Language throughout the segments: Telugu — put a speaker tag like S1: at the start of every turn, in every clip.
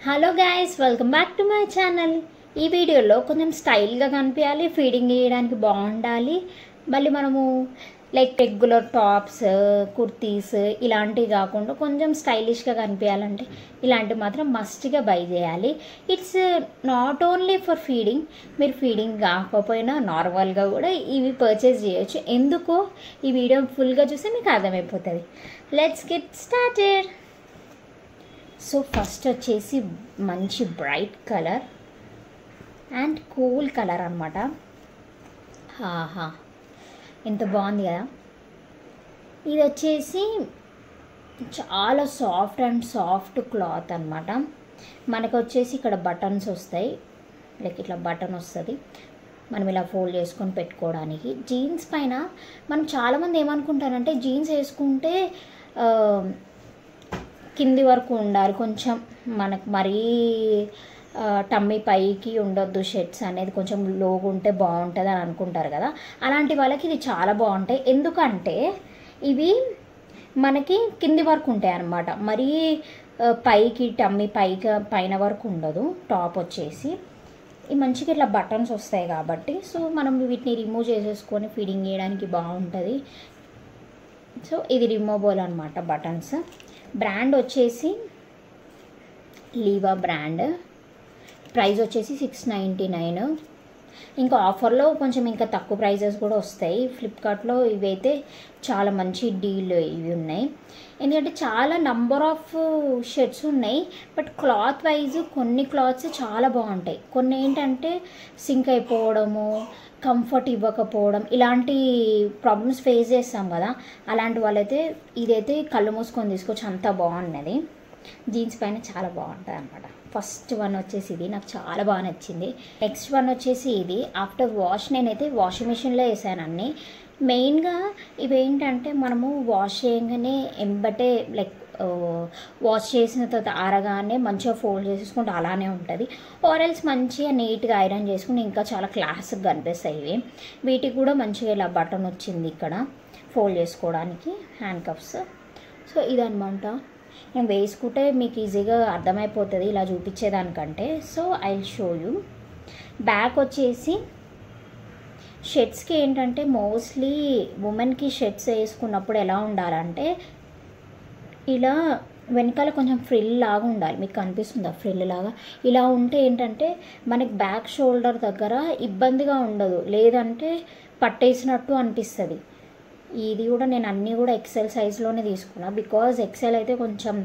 S1: Hello guys, welcome back to my channel. ఈ వీడియోలో కొంచెం స్టైల్గా కనిపించాలి, ఫీడింగ్ చేయడానికి బాగుండాలి, మళ్ళీ మనము లైక్ రెగ్యులర్ టాప్స్, కుర్తీస్ ఇలాంటివి కాకుండా కొంచెం స్టైలిష్గా కనిపించాలంటే ఇలాంటివి మాత్రం మస్ట్గా బై చేయాలి. It's not only for feeding, మీరు ఫీడింగ్ కాకపోయినా నార్మల్గా కూడా ఇవి పర్చేస్ చేయొచ్చు. ఎందుకో ఈ వీడియో ఫుల్గా చూస్తే మీకు అర్థమైపోతుంది. Let's get started. So first వచ్చేసి మంచి bright colour and cool colour అనమాట. ఆహా, ఎంత బాగుంది కదా. ఇది వచ్చేసి చాలా సాఫ్ట్ క్లాత్ అనమాట. మనకు వచ్చేసి ఇక్కడ బటన్స్ వస్తాయి, లైక్ ఇట్లా బటన్ వస్తుంది, మనం ఇలా ఫోల్డ్ చేసుకొని పెట్టుకోవడానికి. జీన్స్ పైన మనం చాలామంది ఏమనుకుంటారంటే జీన్స్ వేసుకుంటే కింది వరకు ఉండాలి, కొంచెం మనకు మరీ టమ్మీ పైకి ఉండొద్దు, షర్ట్స్ అనేది కొంచెం లోగా ఉంటే బాగుంటుంది అని అనుకుంటారు కదా. అలాంటి వాళ్ళకి ఇది చాలా బాగుంటాయి. ఎందుకంటే ఇవి మనకి కింది వరకు ఉంటాయి అన్నమాట, మరీ పైకి టమ్మీ పైన వరకు ఉండదు. టాప్ వచ్చేసి ఈ మంచిగా ఇట్లా బటన్స్ వస్తాయి కాబట్టి సో మనం వీటిని రిమూవ్ చేసేసుకొని ఫీడింగ్ చేయడానికి బాగుంటుంది. సో ఇది రిమూవబుల్ అనమాట బటన్స్. బ్రాండ్ వచ్చేసి లీవా బ్రాండ్. ప్రైస్ వచ్చేసి $699. ఇంకా ఆఫర్లో కొంచెం ఇంకా తక్కువ ప్రైజెస్ కూడా వస్తాయి. ఫ్లిప్కార్ట్లో ఇవైతే చాలా మంచి డీల్ ఇవి ఉన్నాయి. ఎందుకంటే చాలా నంబర్ ఆఫ్ షర్ట్స్ ఉన్నాయి, బట్ క్లాత్ వైజ్ కొన్ని క్లాత్స్ చాలా బాగుంటాయి, కొన్ని ఏంటంటే సింక్ అయిపోవడము, కంఫర్ట్ ఇవ్వకపోవడం, ఇలాంటి ప్రాబ్లమ్స్ ఫేస్ చేస్తాం కదా. అలాంటి వాళ్ళైతే ఇదైతే కళ్ళు మూసుకొని తీసుకోవచ్చు, అంత బాగున్నది. జీన్స్ పైన చాలా బాగుంటుంది అనమాట. ఫస్ట్ వన్ వచ్చేసి ఇది నాకు చాలా బాగా నచ్చింది. నెక్స్ట్ వన్ వచ్చేసి ఇది ఆఫ్టర్ వాష్. నేనైతే వాషింగ్ మిషన్లో వేసాను అన్నీ. మెయిన్గా ఇవేంటంటే మనము వాష్ చేయగానే ఎంబటే లైక్ వాష్ చేసిన తర్వాత ఆరగానే మంచిగా ఫోల్డ్ చేసేసుకుంటే అలానే ఉంటుంది. ఆరెల్స్ మంచిగా నీట్గా ఐరన్ చేసుకుంటే ఇంకా చాలా క్లాస్గా కనిపిస్తాయి ఇవి. వీటికి కూడా మంచిగా ఇలా బటన్ వచ్చింది ఇక్కడ ఫోల్డ్ చేసుకోవడానికి, హ్యాండ్ కప్స్. సో ఇదనమాట. నేను వేసుకుంటే మీకు ఈజీగా అర్థమైపోతుంది ఇలా చూపించేదానికంటే. So I will show you. Back వచ్చేసి షర్ట్స్కి ఏంటంటే మోస్ట్లీ ఉమెన్కి షర్ట్స్ వేసుకున్నప్పుడు ఎలా ఉండాలంటే ఇలా వెనకాల కొంచెం ఫ్రిల్ లాగా ఉండాలి. మీకు కనిపిస్తుందా ఫ్రిల్ లాగా? ఇలా ఉంటే ఏంటంటే మనకి బ్యాక్ షోల్డర్ దగ్గర ఇబ్బందిగా ఉండదు, లేదంటే పట్టేసినట్టు అనిపిస్తుంది. ఇది కూడా నేను అన్నీ కూడా ఎక్సెల్ సైజ్లోనే తీసుకున్నా, బికాజ్ ఎక్సెల్ అయితే కొంచెం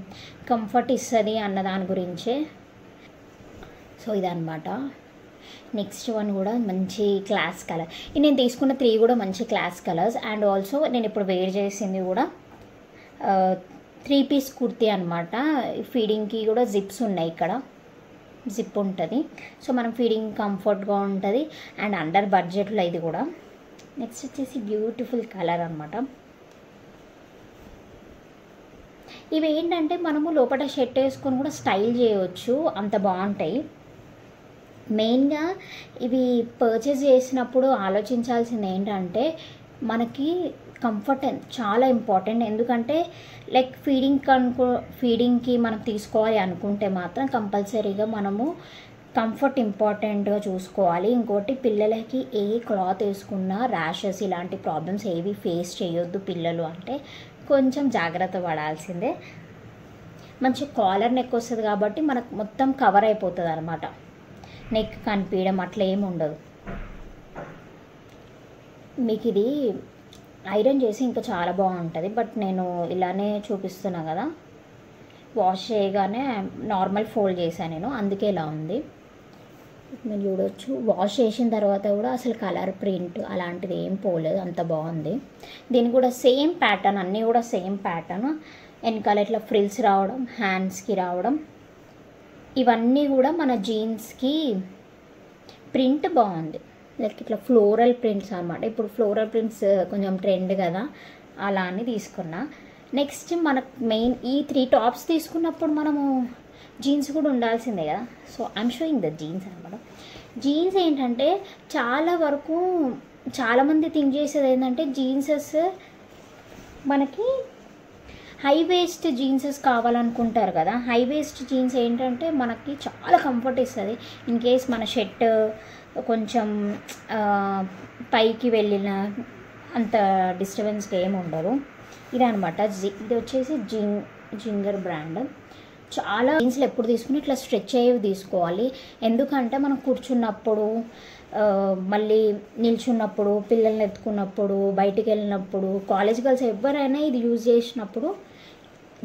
S1: కంఫర్ట్ ఇస్తుంది అన్న దాని గురించే. సో ఇదన్నమాట. నెక్స్ట్ వన్ కూడా మంచి క్లాస్ కలర్. నేను తీసుకున్న 3 కూడా మంచి క్లాస్ కలర్స్. అండ్ ఆల్సో నేను ఇప్పుడు వేర్ చేసింది కూడా 3 పీస్ కుర్తీ అనమాట. ఫీడింగ్కి కూడా జిప్స్ ఉన్నాయి, ఇక్కడ జిప్ ఉంటుంది. సో మనం ఫీడింగ్ కంఫర్ట్గా ఉంటుంది అండ్ అండర్ బడ్జెట్లో ఇది కూడా. నెక్స్ట్ వచ్చేసి బ్యూటిఫుల్ కలర్ అనమాట. ఇవి ఏంటంటే మనము లోపల షర్ట్ వేసుకొని కూడా స్టైల్ చేయవచ్చు, అంత బాగుంటాయి. మెయిన్గా ఇవి పర్చేస్ చేసినప్పుడు ఆలోచించాల్సింది ఏంటంటే మనకి కంఫర్ట్ చాలా ఇంపార్టెంట్. ఎందుకంటే లైక్ ఫీడింగ్కి మనం తీసుకోవాలి అనుకుంటే మాత్రం కంపల్సరీగా మనము కంఫర్ట్ ఇంపార్టెంట్గా చూసుకోవాలి. ఇంకోటి పిల్లలకి ఏ క్లాత్ వేసుకున్నా ర్యాషెస్ ఇలాంటి ప్రాబ్లమ్స్ ఏవి ఫేస్ చేయొద్దు పిల్లలు అంటే కొంచెం జాగ్రత్త పడాల్సిందే. మంచి కాలర్ నెక్ వస్తుంది కాబట్టి మనకు మొత్తం కవర్ అయిపోతుంది అనమాట, నెక్ కనిపించడం అట్లా ఏమి ఉండదు. మీకు ఇది ఐరన్ చేసి ఇంకా చాలా బాగుంటుంది, బట్ నేను ఇలానే చూపిస్తున్నా కదా, వాష్ చేయగానే నార్మల్ ఫోల్డ్ చేశాను నేను, అందుకే ఇలా ఉంది. మీరు చూడొచ్చు వాష్ చేసిన తర్వాత కూడా అసలు కలర్ ప్రింట్ అలాంటిది ఏం పోలేదు, అంత బాగుంది. దీనికి కూడా సేమ్ ప్యాటర్న్, అన్నీ కూడా సేమ్ ప్యాటర్న్. వెనకాల ఇట్లా ఫ్రిల్స్ రావడం, హ్యాండ్స్కి రావడం, ఇవన్నీ కూడా మన జీన్స్కి ప్రింట్ బాగుంది. లైక్ ఇట్లా ఫ్లోరల్ ప్రింట్స్ అనమాట. ఇప్పుడు ఫ్లోరల్ ప్రింట్స్ కొంచెం ట్రెండ్ కదా, అలా అని తీసుకున్నా. నెక్స్ట్ మనకు మెయిన్ ఈ 3 టాప్స్ తీసుకున్నప్పుడు మనము జీన్స్ కూడా ఉండాల్సిందే కదా. So I'm showing the jeans అనమాట. జీన్స్ ఏంటంటే చాలా వరకు చాలామంది థింక్ చేసేది ఏంటంటే జీన్సెస్ మనకి హై వేస్ట్ జీన్సెస్ కావాలనుకుంటారు కదా. హై వేస్ట్ జీన్స్ ఏంటంటే మనకి చాలా కంఫర్ట్ ఇస్తుంది. ఇన్ కేస్ మన షర్ట్ కొంచెం పైకి వెళ్ళిన అంత డిస్టర్బెన్స్గా ఏమి ఉండదు. ఇదనమాట. ఇది వచ్చేసి జింగర్ బ్రాండ్. చాలా జీన్స్లు ఎప్పుడు తీసుకుని ఇట్లా స్ట్రెచ్ అయ్యేవి తీసుకోవాలి. ఎందుకంటే మనం కూర్చున్నప్పుడు, మళ్ళీ నిల్చున్నప్పుడు, పిల్లల్ని ఎత్తుకున్నప్పుడు, బయటికి వెళ్ళినప్పుడు, కాలేజ్ గర్ల్స్ ఎవరైనా ఇది యూజ్ చేసినప్పుడు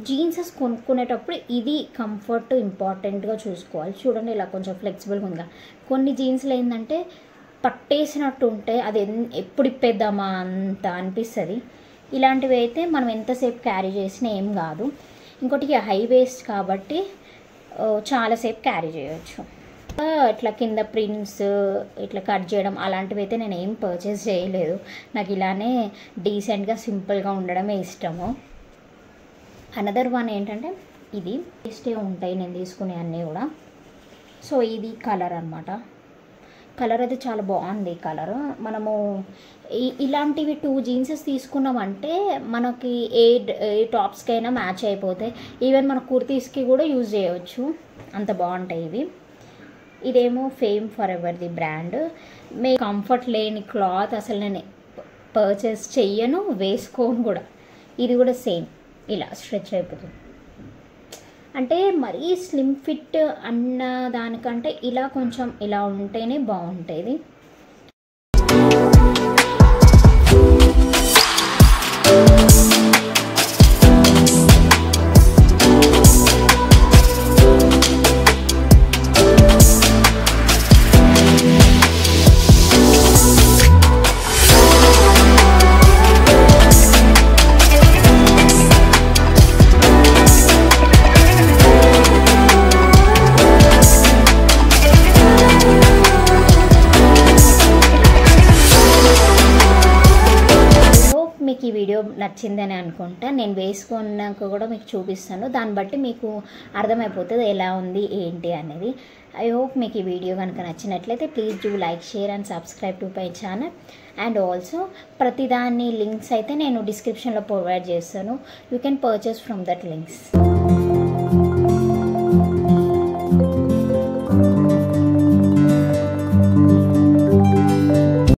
S1: జీన్సెస్ కొనుక్కునేటప్పుడు ఇది కంఫర్ట్ ఇంపార్టెంట్గా చూసుకోవాలి. చూడండి ఇలా కొంచెం ఫ్లెక్సిబుల్గా ఉందిగా. కొన్ని జీన్స్లు ఏంటంటే పట్టేసినట్టు ఉంటే అది ఎప్పుడు ఇప్పేద్దామా అంత అనిపిస్తుంది. ఇలాంటివి అయితే మనం ఎంతసేపు క్యారీ చేసినా ఏం కాదు. ఇంకోటి హై వేస్ట్ కాబట్టి చాలాసేపు క్యారీ చేయవచ్చు. ఇట్లా కింద ప్రింట్స్ ఇట్లా కట్ చేయడం అలాంటివి అయితే నేను ఏం పర్చేస్ చేయలేదు. నాకు ఇలానే డీసెంట్గా సింపుల్గా ఉండడమే ఇష్టము. అనదర్ వన్ ఏంటంటే ఇది వేస్టే ఉంటాయి నేను తీసుకునే అన్నీ కూడా. సో ఇది కలర్ అనమాట. కలర్ అయితే చాలా బాగుంది. కలర్ మనము ఇలాంటివి 2 జీన్సెస్ తీసుకున్నామంటే మనకి ఏ టాప్స్కైనా మ్యాచ్ అయిపోతాయి. ఈవెన్ మన కుర్తీస్కి కూడా యూజ్ చేయవచ్చు, అంత బాగుంటాయి ఇవి. ఇదేమో ఫేమ్ ఫర్ ఎవర్ది బ్రాండ్. కంఫర్ట్ లేని క్లాత్ అసలు నేను పర్చేస్ చెయ్యను, వేసుకోను కూడా. ఇది కూడా సేమ్ ఇలా స్ట్రెచ్ అయిపోతుంది. అంటే మరీ స్లిమ్ ఫిట్ అన్న దానికంటే ఇలా కొంచెం ఇలా ఉంటేనే బాగుంటుంది. మీకు ఈ వీడియో నచ్చిందని అనుకుంటా. నేను వేసుకున్నాక కూడా మీకు చూపిస్తాను. దాన్ని బట్టి మీకు అర్థమైపోతుంది ఎలా ఉంది ఏంటి అనేది. ఐ హోప్ మీకు ఈ వీడియో కనుక నచ్చినట్లయితే please do like, share and subscribe to my channel. And also ప్రతిదాని లింక్స్ అయితే నేను డిస్క్రిప్షన్లో ప్రొవైడ్ చేస్తాను. You can purchase from that links.